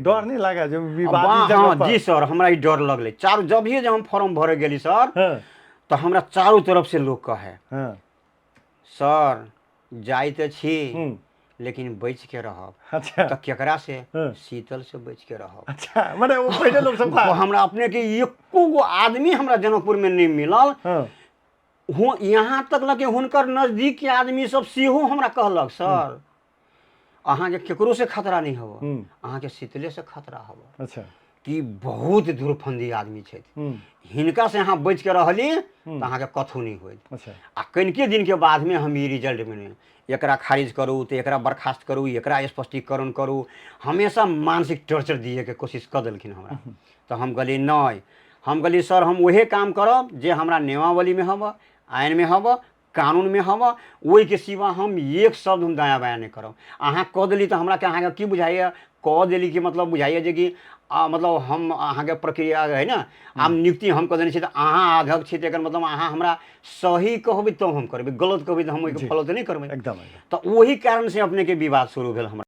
डर नहीं लगा जब हाँ विवादित जगह पर? जी सर, हमरा ई डर लगले। चारों जब ही जब हम फॉर्म भरे गेली सर, हाँ, तो हमरा चारों तरफ से लोग कहे हाँ, सर जाई तो छी हम्म, लेकिन बच के रहब। अच्छा, तो केकरा से? हाँ, शीतल से बच के रहब। अच्छा, माने वो पहले लोग सब था। हमरा अपने के एको गो आदमी हमरा जनकपुर में नहीं मिलल। हाँ, यहाँ तक लगे हुनकर नजदीक के आदमी सब सेहो हमरा कहलक सर अहाँ के केकरो से खतरा नहीं हो, अहाँ के शीतले से खतरा हो। अच्छा, कि बहुत दूरफंदी आदमी छथि, हम्म, हिनका से अहाँ बच के रहली तो अहाँ के कथो नहीं होइत। अच्छा, आ कनिके दिन के बाद में हम ई रिजल्ट मिले, एकरा खारिज करू तो एकरा बर्खास्त करू, एकरा स्पष्टीकरण करू, हमेशा मानसिक टॉर्चर दिए के कोशिश कर देलखिन हमरा। तो हम कहली नहीं, हम कहली सर हम वही काम करब जे हमरा नियमावली में हब, आइन में हब, कानून में हब, वही के सिवा हम एक शब्द हम दायाँ बायाँ नहीं करब। अहाँ कह देली तो हमरा के अहाँ के की बुझाइए, कह देली कि मतलब बुझाइए जे कि मतलब हम अहाँ के प्रक्रिया है ना, आब नियुक्ति हम कह देने छी तो अहाँ अध्यक्ष छी, तेकर मतलब अहाँ हमरा सही कहबै तो हम करबै, गलत कहबै तो हम ओहिके फॉलो तो नहीं करबै। एकदम। तो वही कारण से अपने के विवाद शुरू भेल हमरा।